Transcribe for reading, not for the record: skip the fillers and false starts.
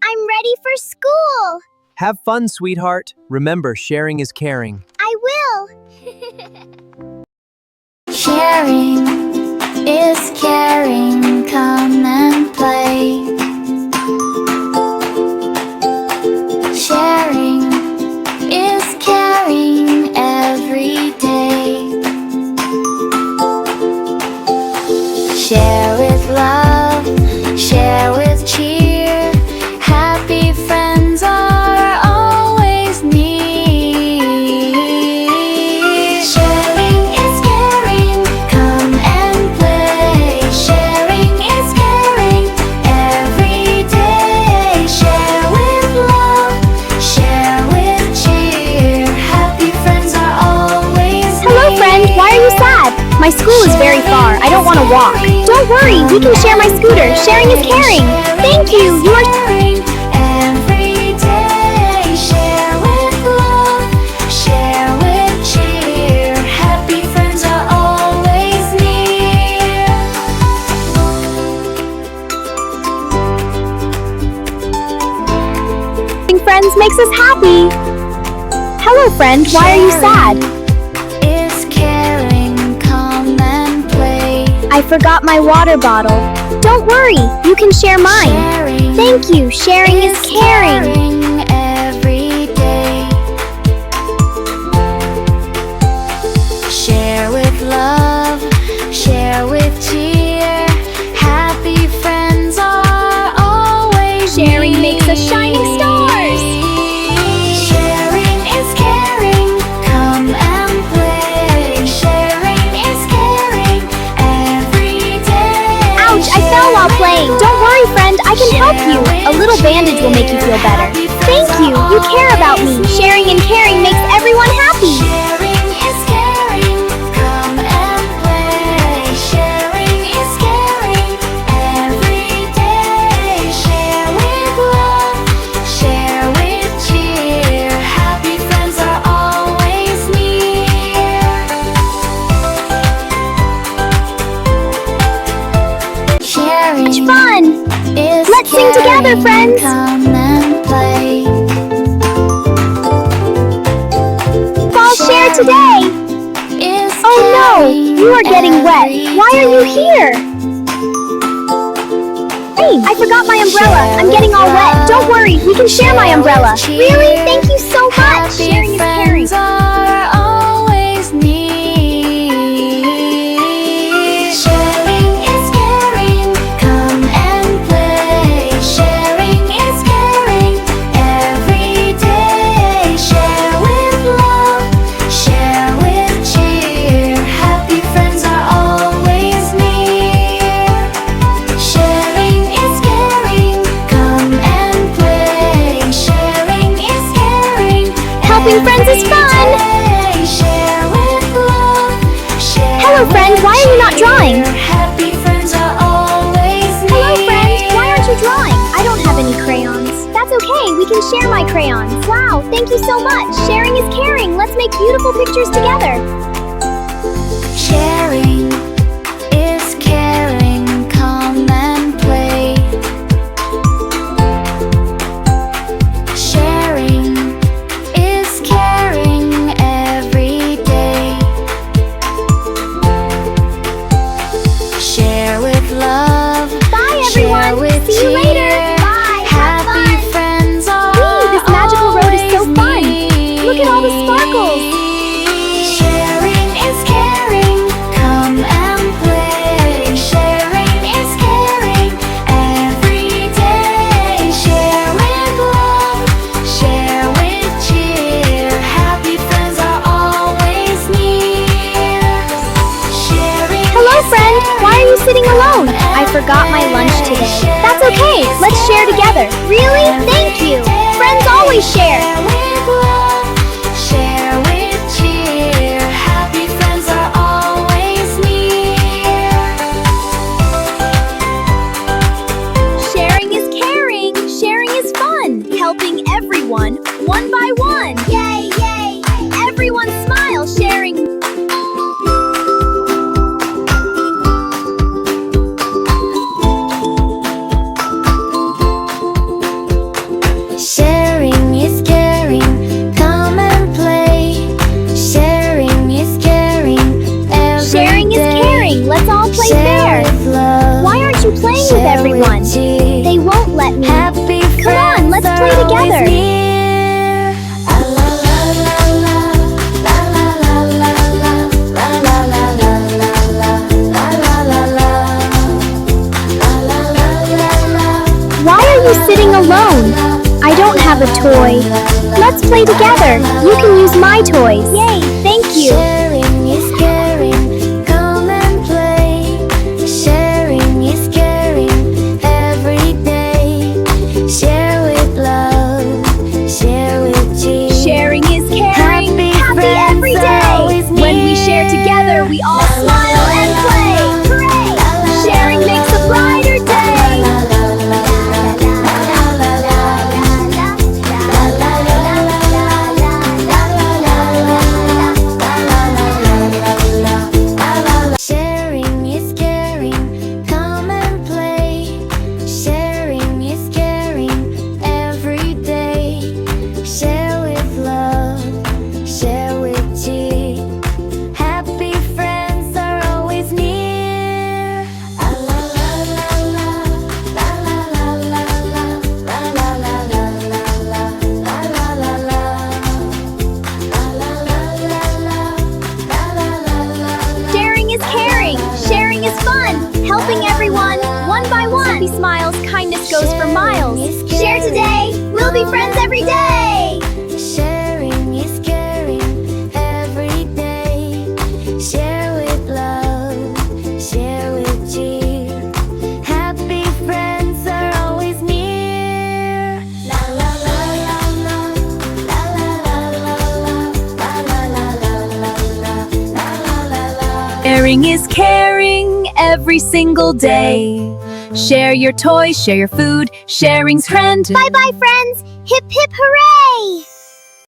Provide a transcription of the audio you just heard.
I'm ready for school. Have fun, sweetheart. Remember, sharing is caring. I will. Sharing is caring. Come and play. Sharing is caring every day. Share with love, share with cheer. Happy friends are always near. Sharing is caring, come and play. Sharing is caring every day. Share with love, share with cheer. Happy friends are always near. Hello, friend. Why are you sad? My school is very far. I don't want to walk. Don't worry, we can share my scooter. Sharing is caring. Thank you. You are sharing every day. Share with love, share with cheer. Happy friends are always near. Having friends makes us happy. Hello, friend. Why are you sad? Is caring, come and play. I forgot my water bottle. Don't worry, you can share mine. Sharing Thank you. Sharing is caring. every day. Share with love, share with cheer. Happy friends are always Sharing near. makes us shining stars. Sharing is caring, come and play. Sharing is caring every day. Ouch, I fell while playing. Don't worry, friend, I can help you. A little bandage will make you feel better. Thank you, you care about me. Sharing and caring makes everyone happy. Sharing is caring, come and play. Sharing is caring every day. Share with love, share with cheer. Happy friends are always near. Sharing Much fun! is Let's sing together, caring. friends. Come and play. I'll share today. Is Oh no, caring you are getting wet. every Why are you day. here? Hey, I forgot my umbrella. I'm getting all wet. Don't worry, we can share my umbrella. Really? Thank you so much. Sharing is caring. Friends are always near. Sharing is caring, come and play. Sharing is caring every day. Share with love, share with cheer. Happy friends are always near. Sharing is caring, come and play. Sharing is caring. Helping friends is fun. Share with love, share Hello, friend. Why are you not drawing? Happy friends are always near. Hello, friend. Why aren't you drawing? I don't have any crayons. That's okay. We can share my crayons. Wow, thank you so much. Sharing is caring. Let's make beautiful pictures together. Sharing is caring, come and play. Sharing is caring every day. Share with love, Bye, share everyone. with See you later. cheer. Bye. Have Happy fun. friends are Whee, this magical road is so fun. always Look at all the sparkles. Sharing is caring, come and play. Sharing is caring every day. Share with love, share with cheer. Happy friends are always near. Sharing Hello, is friend. Why are you caring, sitting alone? come I forgot my lunch today. That's okay. Let's share together. Really? Thank you. Friends always share. Share with love, share with cheer. Happy friends are always near. Sharing is caring. Sharing is fun. Helping everyone, one by one. Yay, yay. Everyone smile, sharing. don't have a toy. Let's play together. You can use my toys. Yay, thank you. Sharing is caring, come and play. Sharing is caring every day. Share with love, share with cheer. Sharing is caring. Happy every friends are day. always When we share near. together, we all smile and play. Hooray! Sharing makes a brighter day. Sharing is caring, come and play. Sharing is caring every day. Share with love, share with cheer. Happy friends are always near. La la la la la la la la la la la la la la la la. Sharing is caring. Sharing is fun. Helping everyone, one by one. Happy smiles, kindness goes for miles. Share today. We'll be friends every day. Sharing is caring every day. Share with love, share with cheer. Happy friends are always near. La la la la la la la la la la la la la. Sharing is caring every single day. Share your toys, share your food, sharing's friend. Bye bye, friends. Hip hip hooray!